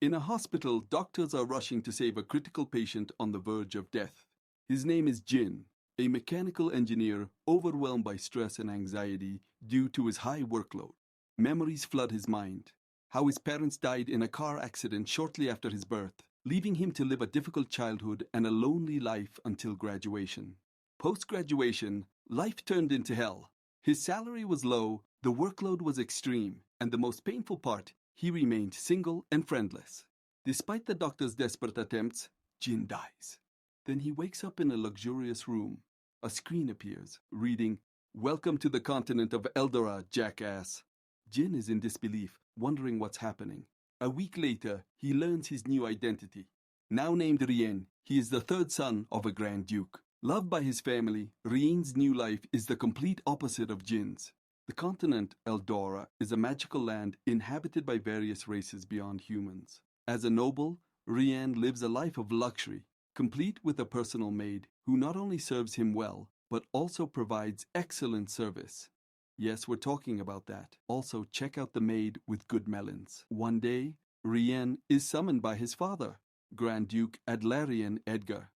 In a hospital, doctors are rushing to save a critical patient on the verge of death. His name is Jin, a mechanical engineer overwhelmed by stress and anxiety due to his high workload. Memories flood his mind. How his parents died in a car accident shortly after his birth, leaving him to live a difficult childhood and a lonely life until graduation. Post-graduation, life turned into hell. His salary was low, the workload was extreme, and the most painful part, he remained single and friendless. Despite the doctor's desperate attempts, Jin dies. Then he wakes up in a luxurious room. A screen appears, reading, "Welcome to the continent of Eldora, jackass." Jin is in disbelief, wondering what's happening. A week later, he learns his new identity. Now named Rien, he is the third son of a Grand Duke. Loved by his family, Rien's new life is the complete opposite of Jin's. The continent, Eldora, is a magical land inhabited by various races beyond humans. As a noble, Rien lives a life of luxury, complete with a personal maid who not only serves him well, but also provides excellent service. Yes, we're talking about that. Also, check out the maid with good melons. One day, Rien is summoned by his father, Grand Duke Adlarian Edgar.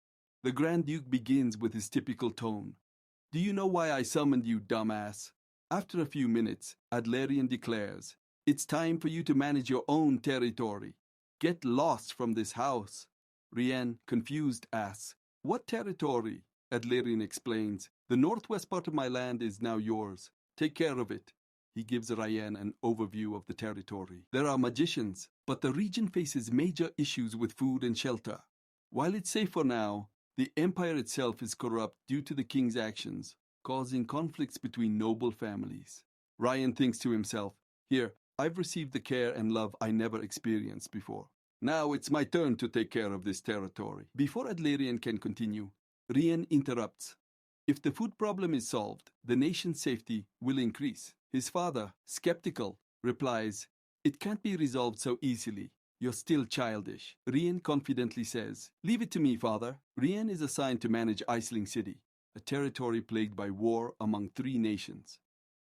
The Grand Duke begins with his typical tone. "Do you know why I summoned you, dumbass?" After a few minutes, Adlarian declares, "It's time for you to manage your own territory. Get lost from this house." Rien, confused, asks, "What territory?" Adlarian explains, "The northwest part of my land is now yours. Take care of it." He gives Rien an overview of the territory. There are magicians, but the region faces major issues with food and shelter. While it's safe for now, the empire itself is corrupt due to the king's actions, causing conflicts between noble families. Ryan thinks to himself, "Here, I've received the care and love I never experienced before. Now it's my turn to take care of this territory." Before Adlarian can continue, Rien interrupts. If the food problem is solved, the nation's safety will increase. His father, skeptical, replies, "It can't be resolved so easily. You're still childish." Rien confidently says, "Leave it to me, father." Rien is assigned to manage Aisling City, a territory plagued by war among 3 nations.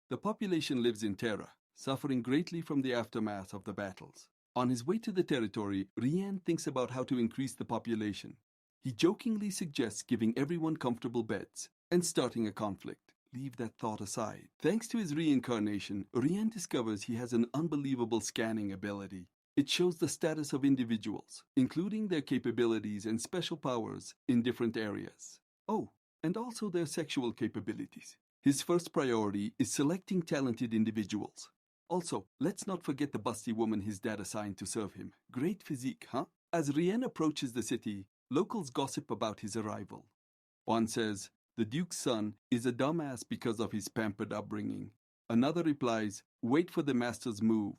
The population lives in terror, suffering greatly from the aftermath of the battles. On his way to the territory, Rien thinks about how to increase the population. He jokingly suggests giving everyone comfortable beds and starting a conflict. Leave that thought aside. Thanks to his reincarnation, Rien discovers he has an unbelievable scanning ability. It shows the status of individuals, including their capabilities and special powers in different areas. Oh, and also their sexual capabilities. His first priority is selecting talented individuals. Also, let's not forget the busty woman his dad assigned to serve him. Great physique, huh? As Rien approaches the city, locals gossip about his arrival. One says, "The Duke's son is a dumbass because of his pampered upbringing." Another replies, "Wait for the master's move."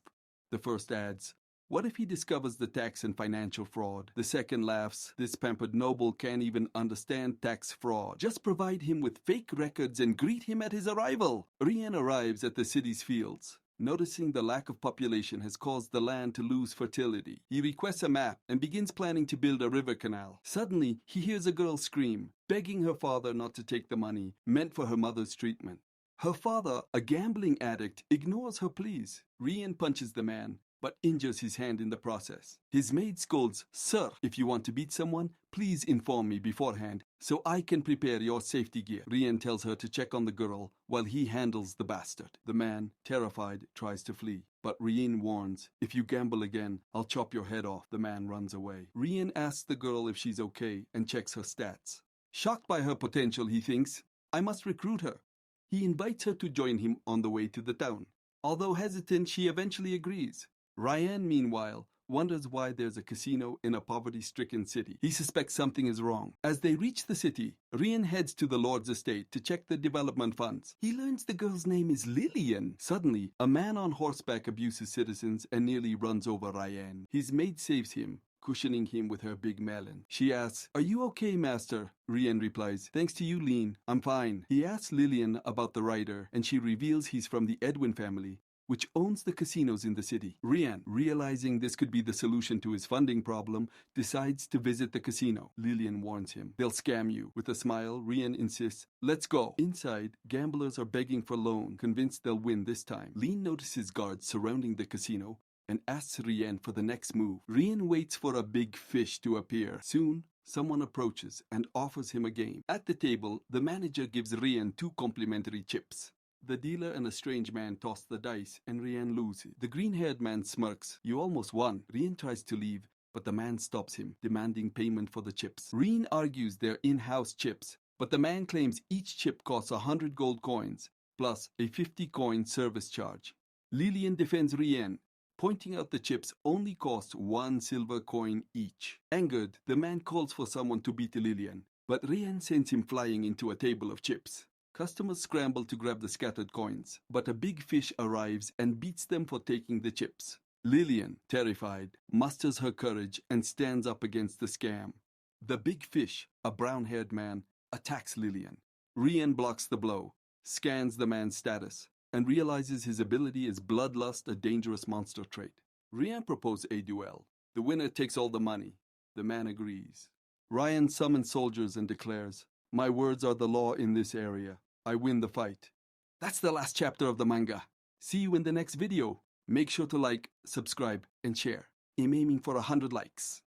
The first adds, "What if he discovers the tax and financial fraud?" The second laughs, "This pampered noble can't even understand tax fraud. Just provide him with fake records and greet him at his arrival." Rien arrives at the city's fields. Noticing the lack of population has caused the land to lose fertility. He requests a map and begins planning to build a river canal. Suddenly, he hears a girl scream, begging her father not to take the money meant for her mother's treatment. Her father, a gambling addict, ignores her pleas. Rien punches the man, but injures his hand in the process. His maid scolds, "Sir, if you want to beat someone, please inform me beforehand so I can prepare your safety gear." Rien tells her to check on the girl while he handles the bastard. The man, terrified, tries to flee, but Rien warns, "If you gamble again, I'll chop your head off." The man runs away. Rien asks the girl if she's okay and checks her stats. Shocked by her potential, he thinks, "I must recruit her." He invites her to join him on the way to the town. Although hesitant, she eventually agrees. Ryan, meanwhile, wonders why there's a casino in a poverty-stricken city. He suspects something is wrong. As they reach the city, Rien heads to the Lord's estate to check the development funds. He learns the girl's name is Lillian. Suddenly, a man on horseback abuses citizens and nearly runs over Ryan. His maid saves him, cushioning him with her big melon. She asks, "Are you okay, master?" Rien replies, "Thanks to you, Lean, I'm fine." He asks Lillian about the rider, and she reveals he's from the Edwin family, which owns the casinos in the city. Rien, realizing this could be the solution to his funding problem, decides to visit the casino. Lillian warns him, "They'll scam you." With a smile, Rien insists, "Let's go." Inside, gamblers are begging for loan, convinced they'll win this time. Lean notices guards surrounding the casino, and asks Rian for the next move. Rian waits for a big fish to appear. Soon, someone approaches and offers him a game. At the table, the manager gives Rian 2 complimentary chips. The dealer and a strange man toss the dice and Rian loses. The green-haired man smirks. You almost won. Rian tries to leave, but the man stops him, demanding payment for the chips. Rian argues they're in-house chips, but the man claims each chip costs 100 gold coins, plus a 50-coin service charge. Lillian defends Rian, pointing out the chips only cost 1 silver coin each. Angered, the man calls for someone to beat Lillian, but Rian sends him flying into a table of chips. Customers scramble to grab the scattered coins, but a big fish arrives and beats them for taking the chips. Lillian, terrified, musters her courage and stands up against the scam. The big fish, a brown-haired man, attacks Lillian. Rian blocks the blow, scans the man's status, and realizes his ability is bloodlust, a dangerous monster trait. Rian proposes a duel. The winner takes all the money. The man agrees. Rian summons soldiers and declares, "My words are the law in this area. I win the fight." That's the last chapter of the manga. See you in the next video. Make sure to like, subscribe, and share. I'm aiming for 100 likes.